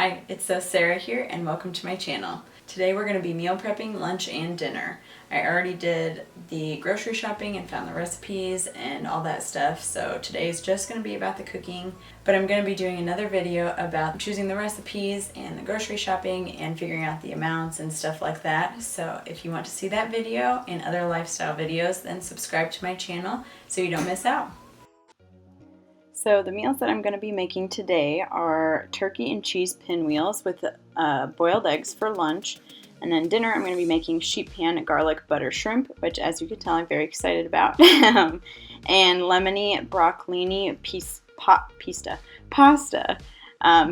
Hi, it's Sarah here and welcome to my channel. Today we're going to be meal prepping lunch and dinner. I already did the grocery shopping and found the recipes and all that stuff, so today's just going to be about the cooking, but I'm going to be doing another video about choosing the recipes and the grocery shopping and figuring out the amounts and stuff like that. So if you want to see that video and other lifestyle videos, then subscribe to my channel so you don't miss out. So the meals that I'm going to be making today are turkey and cheese pinwheels with boiled eggs for lunch. And then dinner I'm going to be making sheet pan garlic butter shrimp, which as you can tell I'm very excited about. And lemony broccolini pasta.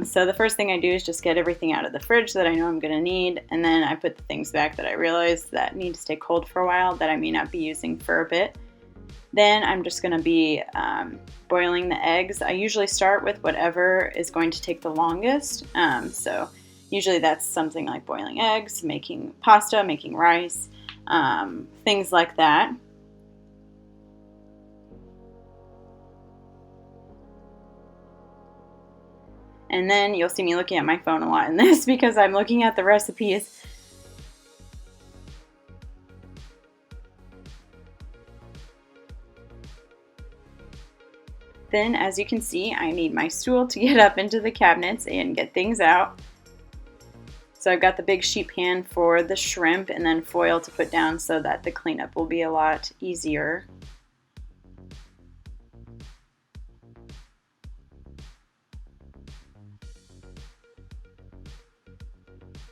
So the first thing I do is just get everything out of the fridge that I know I'm going to need. And then I put the things back that I realize that need to stay cold for a while that I may not be using for a bit. Then I'm just going to be boiling the eggs. I usually start with whatever is going to take the longest. So usually that's something like boiling eggs, making pasta, making rice, things like that. And then you'll see me looking at my phone a lot in this because I'm looking at the recipes. Then, as you can see, I need my stool to get up into the cabinets and get things out. So I've got the big sheet pan for the shrimp and then foil to put down so that the cleanup will be a lot easier.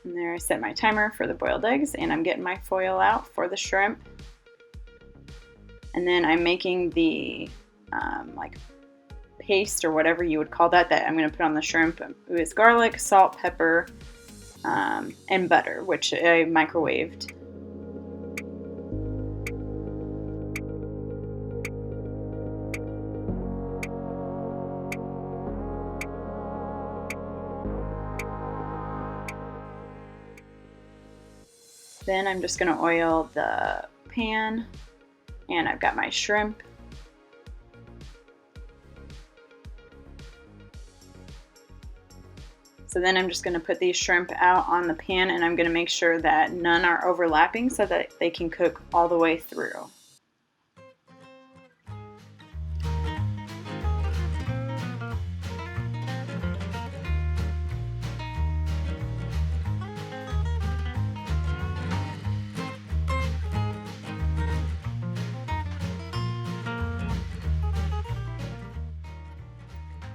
And there I set my timer for the boiled eggs and I'm getting my foil out for the shrimp. And then I'm making the paste or whatever you would call that I'm going to put on the shrimp. It was garlic, salt, pepper, and butter, which I microwaved. Then I'm just going to oil the pan and I've got my shrimp. So then I'm just going to put these shrimp out on the pan and I'm going to make sure that none are overlapping so that they can cook all the way through.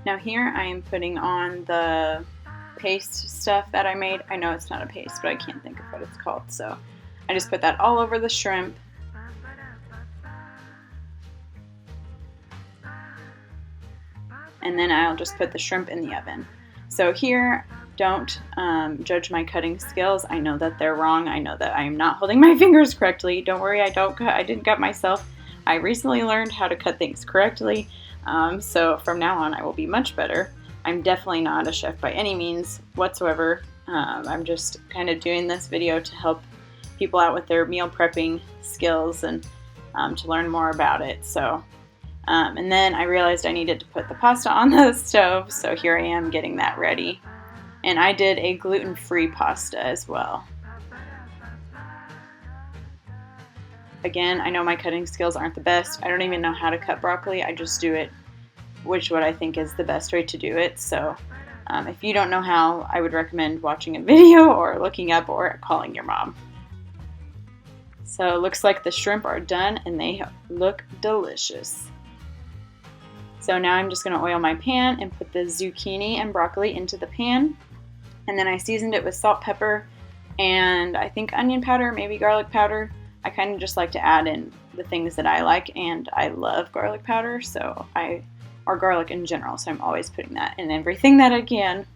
Now here I am putting on the paste stuff that I made. I know it's not a paste, but I can't think of what it's called. So I just put that all over the shrimp. And then I'll just put the shrimp in the oven. So here, don't judge my cutting skills. I know that they're wrong. I know that I am not holding my fingers correctly. Don't worry, I didn't cut myself. I recently learned how to cut things correctly. So from now on, I will be much better. I'm definitely not a chef by any means whatsoever. I'm just kind of doing this video to help people out with their meal prepping skills and to learn more about it. So, and then I realized I needed to put the pasta on the stove, so here I am getting that ready. And I did a gluten-free pasta as well. Again, I know my cutting skills aren't the best. I don't even know how to cut broccoli. I just do it what I think is the best way to do it. So if you don't know how, I would recommend watching a video or looking up or calling your mom. So it looks like the shrimp are done and they look delicious. So now I'm just going to oil my pan and put the zucchini and broccoli into the pan. And then I seasoned it with salt, pepper, and I think onion powder, maybe garlic powder. I kind of just like to add in the things that I like, and I love garlic powder, or garlic in general, so I'm always putting that in everything that I can.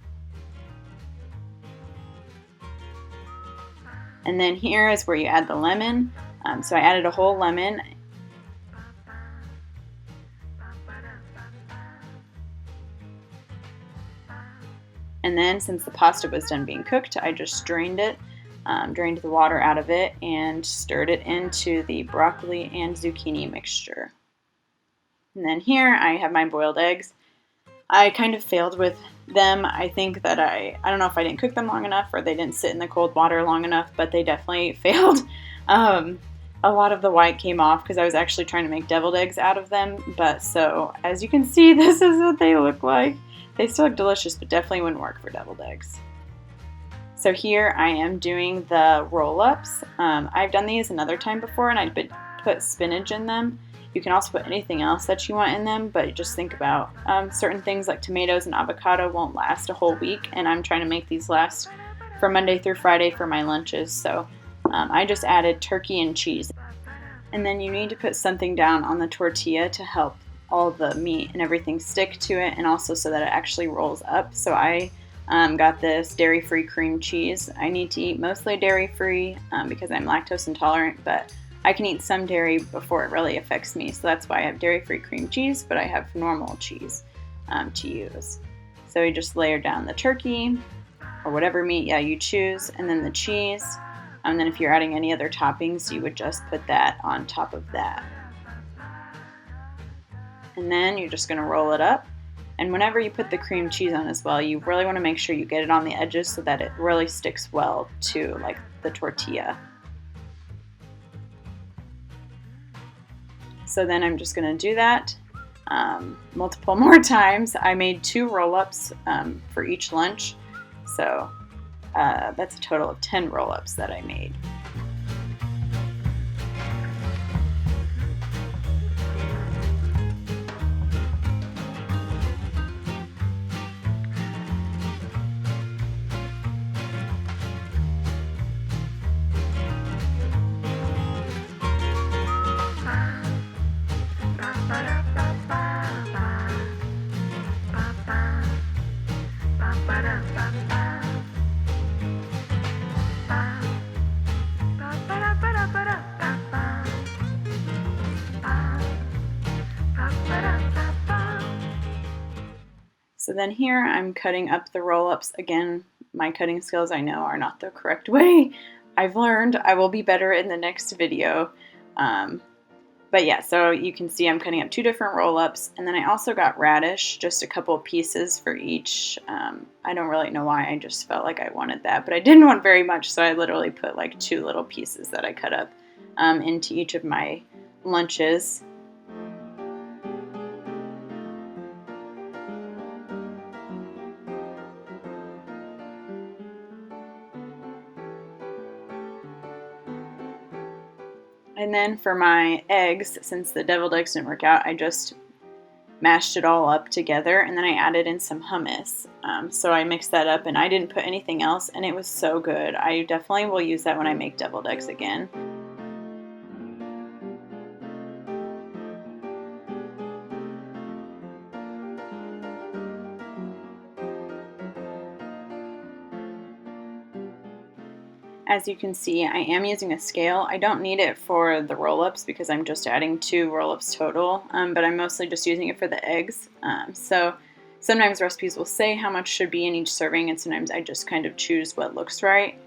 And then here is where you add the lemon. So I added a whole lemon. And then since the pasta was done being cooked, I just drained it, drained the water out of it, and stirred it into the broccoli and zucchini mixture. And then here I have my boiled eggs. I kind of failed with them. I think that I don't know if I didn't cook them long enough or they didn't sit in the cold water long enough, but they definitely failed. A lot of the white came off because I was actually trying to make deviled eggs out of them. But so, as you can see, this is what they look like. They still look delicious, but definitely wouldn't work for deviled eggs. So here I am doing the roll-ups. I've done these another time before and I put spinach in them. You can also put anything else that you want in them, but just think about certain things like tomatoes and avocado won't last a whole week, and I'm trying to make these last from Monday through Friday for my lunches. So I just added turkey and cheese. And then you need to put something down on the tortilla to help all the meat and everything stick to it, and also so that it actually rolls up. So I got this dairy-free cream cheese. I need to eat mostly dairy-free because I'm lactose intolerant, but I can eat some dairy before it really affects me. So that's why I have dairy-free cream cheese, but I have normal cheese to use. So you just layer down the turkey or whatever meat you choose, and then the cheese. And then if you're adding any other toppings, you would just put that on top of that. And then you're just going to roll it up. And whenever you put the cream cheese on as well, you really want to make sure you get it on the edges so that it really sticks well to like the tortilla. So then I'm just going to do that multiple more times. I made 2 roll-ups for each lunch. So that's a total of 10 roll-ups that I made. So then here I'm cutting up the roll-ups. Again, my cutting skills I know are not the correct way. I've learned. I will be better in the next video. But yeah, so you can see I'm cutting up 2 different roll-ups, and then I also got radish, just a couple pieces for each. I don't really know why, I just felt like I wanted that, but I didn't want very much, so I literally put like 2 little pieces that I cut up into each of my lunches. And then for my eggs, since the deviled eggs didn't work out, I just mashed it all up together, and then I added in some hummus. So I mixed that up, and I didn't put anything else, and it was so good. I definitely will use that when I make deviled eggs again. As you can see, I am using a scale. I don't need it for the roll-ups because I'm just adding 2 roll-ups total, but I'm mostly just using it for the eggs. So sometimes recipes will say how much should be in each serving, and sometimes I just kind of choose what looks right.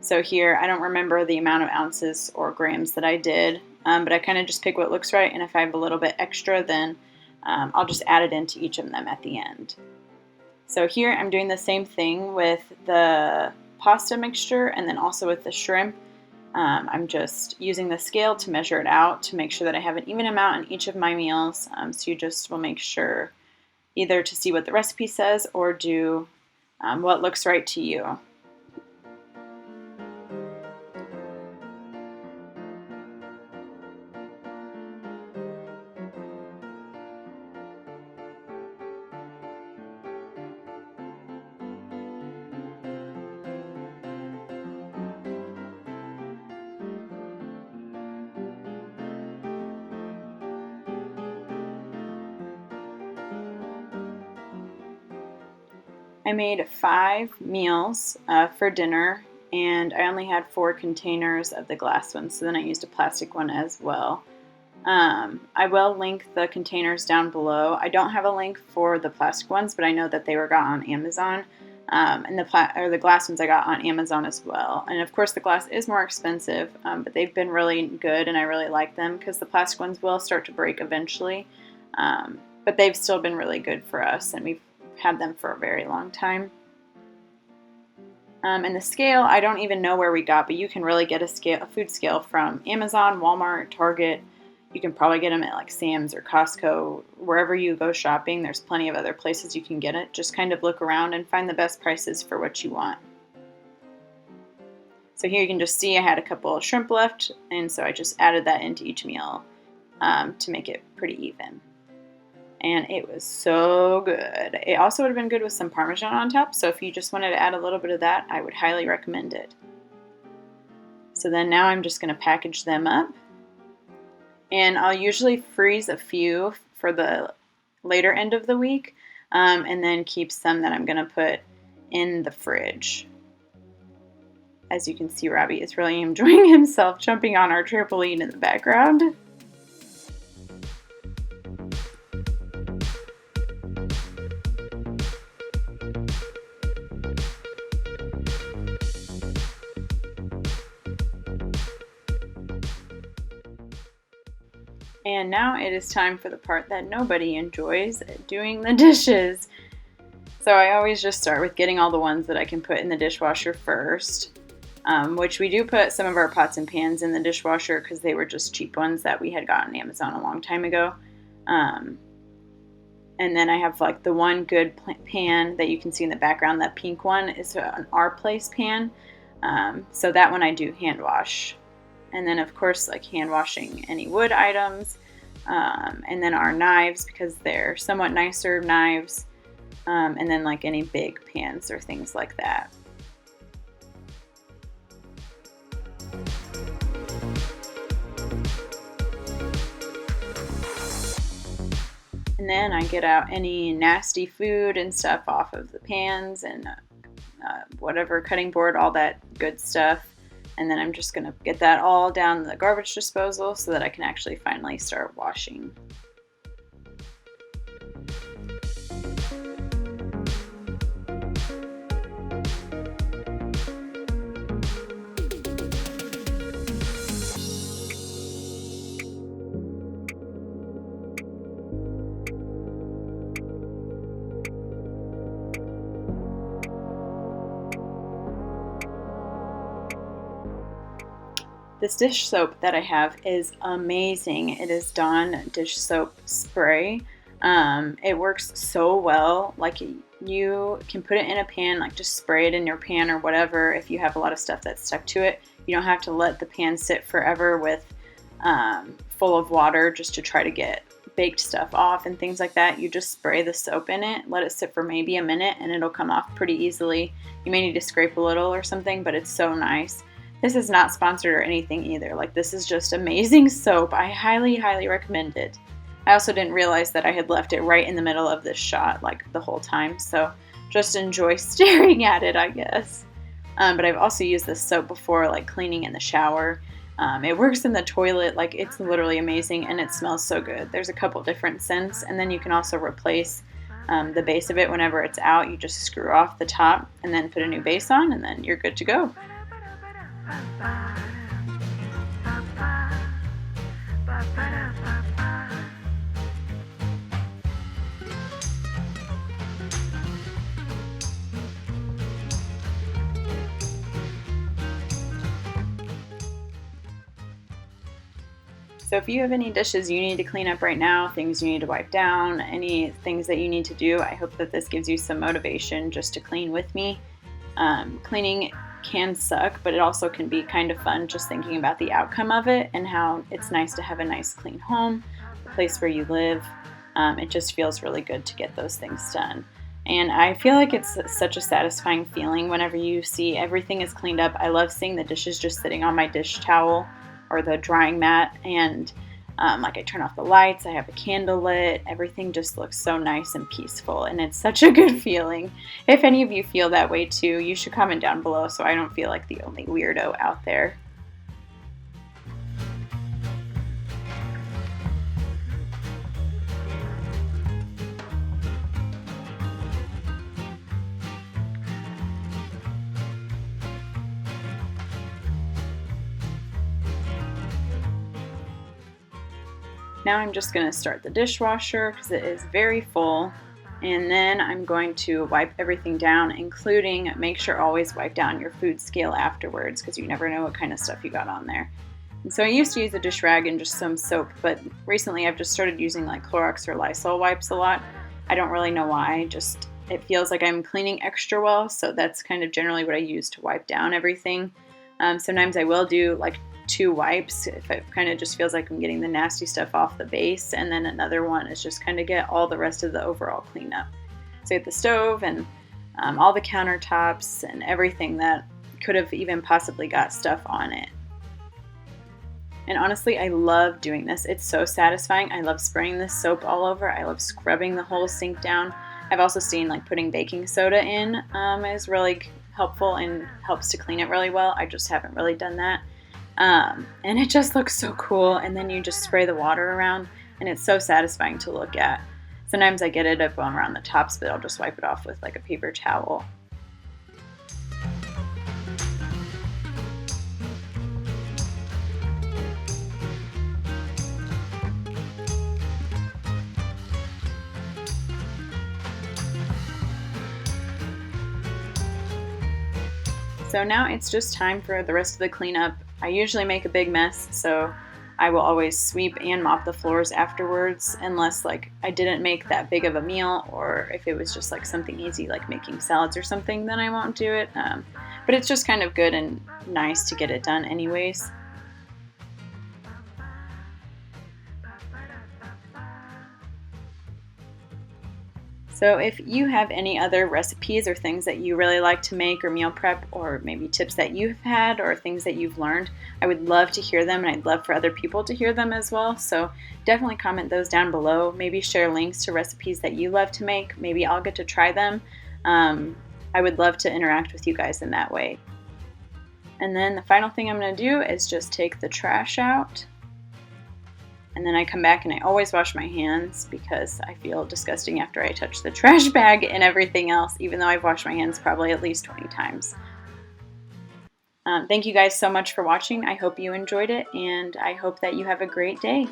So here, I don't remember the amount of ounces or grams that I did, but I kind of just pick what looks right, and if I have a little bit extra, then I'll just add it into each of them at the end. So here I'm doing the same thing with the pasta mixture and then also with the shrimp. I'm just using the scale to measure it out to make sure that I have an even amount in each of my meals. So you just will make sure either to see what the recipe says or do what looks right to you. I made 5 meals for dinner, and I only had 4 containers of the glass ones, so then I used a plastic one as well. I will link the containers down below. I don't have a link for the plastic ones, but I know that they were got on Amazon, and the glass ones I got on Amazon as well. And of course the glass is more expensive, but they've been really good, and I really like them because the plastic ones will start to break eventually. but they've still been really good for us, and we've had them for a very long time. And the scale, I don't even know where we got, but you can really get a food scale from Amazon, Walmart, Target. You can probably get them at like Sam's or Costco. Wherever you go shopping, there's plenty of other places you can get it. Just kind of look around and find the best prices for what you want. So here you can just see I had a couple of shrimp left, and so I just added that into each meal to make it pretty even. And it was so good. It also would have been good with some Parmesan on top, so if you just wanted to add a little bit of that, I would highly recommend it. So then now I'm just going to package them up. And I'll usually freeze a few for the later end of the week, and then keep some that I'm going to put in the fridge. As you can see, Robbie is really enjoying himself jumping on our trampoline in the background. And now it is time for the part that nobody enjoys, doing the dishes. So I always just start with getting all the ones that I can put in the dishwasher first, which we do put some of our pots and pans in the dishwasher because they were just cheap ones that we had gotten on Amazon a long time ago. And then I have like the one good pan that you can see in the background. That pink one is an Our Place pan. So that one I do hand wash. And then, of course, like hand washing any wood items. And then our knives, because they're somewhat nicer knives. And then like any big pans or things like that. And then I get out any nasty food and stuff off of the pans and whatever, cutting board, all that good stuff. And then I'm just going to get that all down the garbage disposal so that I can actually finally start washing. This dish soap that I have is amazing. It is Dawn dish soap spray. It works so well. Like, you can put it in a pan, like just spray it in your pan or whatever. If you have a lot of stuff that's stuck to it, you don't have to let the pan sit forever with full of water just to try to get baked stuff off and things like that. You just spray the soap in it, let it sit for maybe a minute, and it'll come off pretty easily. You may need to scrape a little or something, but it's so nice. This is not sponsored or anything either. Like, this is just amazing soap. I highly, highly recommend it. I also didn't realize that I had left it right in the middle of this shot, like, the whole time. So just enjoy staring at it, I guess. But I've also used this soap before, like cleaning in the shower. It works in the toilet. Like, it's literally amazing, and it smells so good. There's a couple different scents, and then you can also replace the base of it whenever it's out. You just screw off the top and then put a new base on, and then you're good to go. So if you have any dishes you need to clean up right now, things you need to wipe down, any things that you need to do, I hope that this gives you some motivation just to clean with me. Cleaning can suck, but it also can be kind of fun just thinking about the outcome of it and how it's nice to have a nice clean home, a place where you live. It just feels really good to get those things done. And I feel like it's such a satisfying feeling whenever you see everything is cleaned up. I love seeing the dishes just sitting on my dish towel or the drying mat, and like I turn off the lights, I have a candle lit, everything just looks so nice and peaceful, and it's such a good feeling. If any of you feel that way too, you should comment down below so I don't feel like the only weirdo out there. Now I'm just going to start the dishwasher because it is very full. And then I'm going to wipe everything down, including make sure always wipe down your food scale afterwards because you never know what kind of stuff you got on there. And so I used to use a dish rag and just some soap, but recently I've just started using like Clorox or Lysol wipes a lot. I don't really know why, just it feels like I'm cleaning extra well, so that's kind of generally what I use to wipe down everything. Sometimes I will do like 2 wipes if it kind of just feels like I'm getting the nasty stuff off the base, and then another one is just kind of get all the rest of the overall cleanup. So get the stove and all the countertops and everything that could have even possibly got stuff on it. And honestly, I love doing this. It's so satisfying. I love spraying this soap all over. I love scrubbing the whole sink down. I've also seen like putting baking soda in is really helpful and helps to clean it really well. I just haven't really done that. And it just looks so cool. And then you just spray the water around and it's so satisfying to look at. Sometimes I get it up around the tops, but I'll just wipe it off with like a paper towel. So now it's just time for the rest of the cleanup. I usually make a big mess, so I will always sweep and mop the floors afterwards, unless like I didn't make that big of a meal, or if it was just like something easy like making salads or something, then I won't do it. But it's just kind of good and nice to get it done anyways. So if you have any other recipes or things that you really like to make or meal prep, or maybe tips that you've had or things that you've learned, I would love to hear them, and I'd love for other people to hear them as well. So definitely comment those down below. Maybe share links to recipes that you love to make. Maybe I'll get to try them. I would love to interact with you guys in that way. And then the final thing I'm going to do is just take the trash out. And then I come back and I always wash my hands because I feel disgusting after I touch the trash bag and everything else, even though I've washed my hands probably at least 20 times. Thank you guys so much for watching. I hope you enjoyed it, and I hope that you have a great day.